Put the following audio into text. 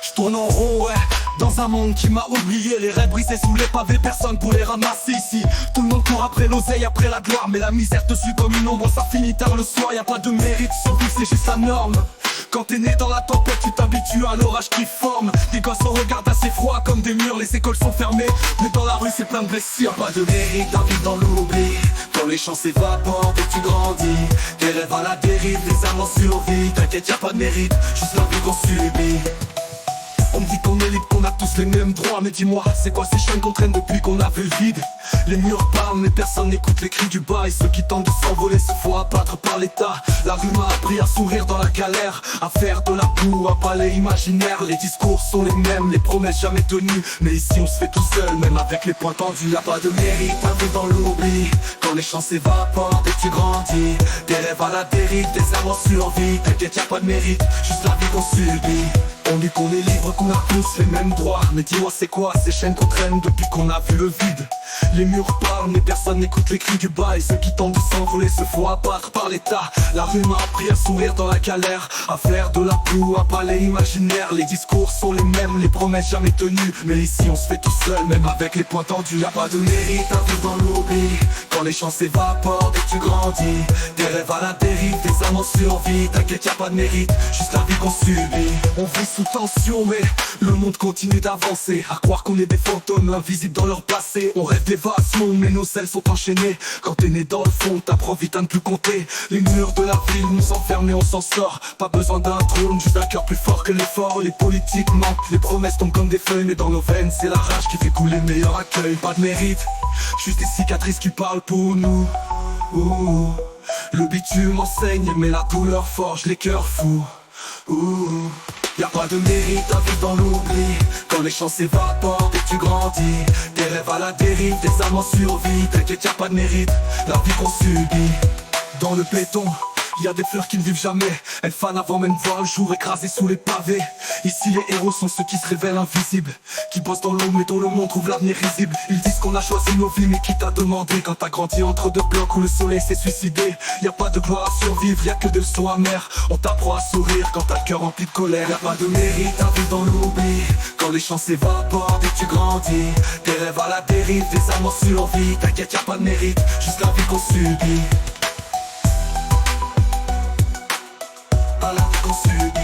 Je tourne en rond, ouais, dans un monde qui m'a oublié. Les rêves brisés sous les pavés, personne pour les ramasser ici. Tout le monde court après l'oseille, après la gloire, mais la misère te suit comme une ombre, ça finit tard le soir. Y'a pas de mérite, survie c'est juste la norme. Quand t'es né dans la tempête, tu t'habitues à l'orage qui forme. Des gosses au regard assez froid comme des murs, les écoles sont fermées, mais dans la rue c'est plein de blessures. Pas de mérite, la vie dans l'oubli. Quand les champs s'évaporent et tu grandis, tes rêves à la dérive, les âmes en survie. T'inquiète, y'a pas de mérite, juste la vie qu'on subit. On me dit qu'on est libre, qu'on a tous les mêmes droits. Mais dis-moi, c'est quoi ces chaînes qu'on traîne depuis qu'on a vu le vide? Les murs parlent, mais personne n'écoute les cris du bas. Et ceux qui tentent de s'envoler se font abattre par l'état. La rue m'a appris à sourire dans la galère, à faire de la boue un palais imaginaire. Les discours sont les mêmes, les promesses jamais tenues. Mais ici on se fait tout seul, même avec les poings tendus. Y'a pas de mérite, un peu dans l'oubli. Quand les champs s'évaporent et que tu grandis, tes rêves à la dérive, des âmes en survie. T'inquiète, y'a pas de mérite, juste la vie qu'on subit. On dit qu'on est libre, qu'on a tous les mêmes droits. Mais dis-moi c'est quoi ces chaînes qu'on traîne depuis qu'on a vu le vide? Les murs parlent mais personne n'écoute les cris du bas. Et ceux qui tentent de s'envoler se font abattre par l'état. La rue m'a appris à sourire dans la galère, à faire de la boue un palais imaginaire. Les discours sont les mêmes, les promesses jamais tenues. Mais ici on se fait tout seul, même avec les poings tendus. Y'a pas de mérite à vivre dans l'oubli. Quand les champs s'évaporent et que tu grandis, des rêves à la dérive, des âmes en survie. T'inquiète, y'a pas de mérite, juste la vie qu'on subit. On vit sous tension mais le monde continue d'avancer. À croire qu'on est des fantômes invisibles dans leur passé. On rêve d'évasion mais nos ailes sont enchaînées. Quand t'es né dans le fond t'apprends vite à ne plus compter. Les murs de la ville nous enferment et on s'en sort. Pas besoin d'un trône, juste un cœur plus fort que l'effort. Les politiques mentent, les promesses tombent comme des feuilles. Mais dans nos veines c'est la rage qui fait couler le meilleur accueil. Pas de mérite, juste des cicatrices qui parlent pour nous. Le bitume enseigne mais la douleur forge les cœurs fous. Y'a pas de mérite à vivre dans l'oubli. Quand les champs s'évaporent et que tu grandis, tes rêves à la dérive, des âmes en survie. T'inquiète, y'a pas de mérite, la vie qu'on subit. Dans le béton, y'a des fleurs qui ne vivent jamais. Elles fanent avant même de voir le jour, écrasées sous les pavés. Ici les héros sont ceux qui se révèlent invisibles, qui bossent dans l'eau mais dont le monde trouve l'avenir risible. Ils disent qu'on a choisi nos vies mais qui t'a demandé? Quand t'as grandi entre deux blocs où le soleil s'est suicidé. Y'a pas de gloire à survivre, y'a que des leçons amères. On t'apprend à sourire quand t'as le cœur rempli de colère. Y'a pas de mérite à vivre dans l'oubli. Quand les champs s'évaporent et que tu grandis, tes rêves à la dérive, des âmes en survie. T'inquiète, y'a pas de mérite, juste la vie qu'on subit. À la vie qu'on subit.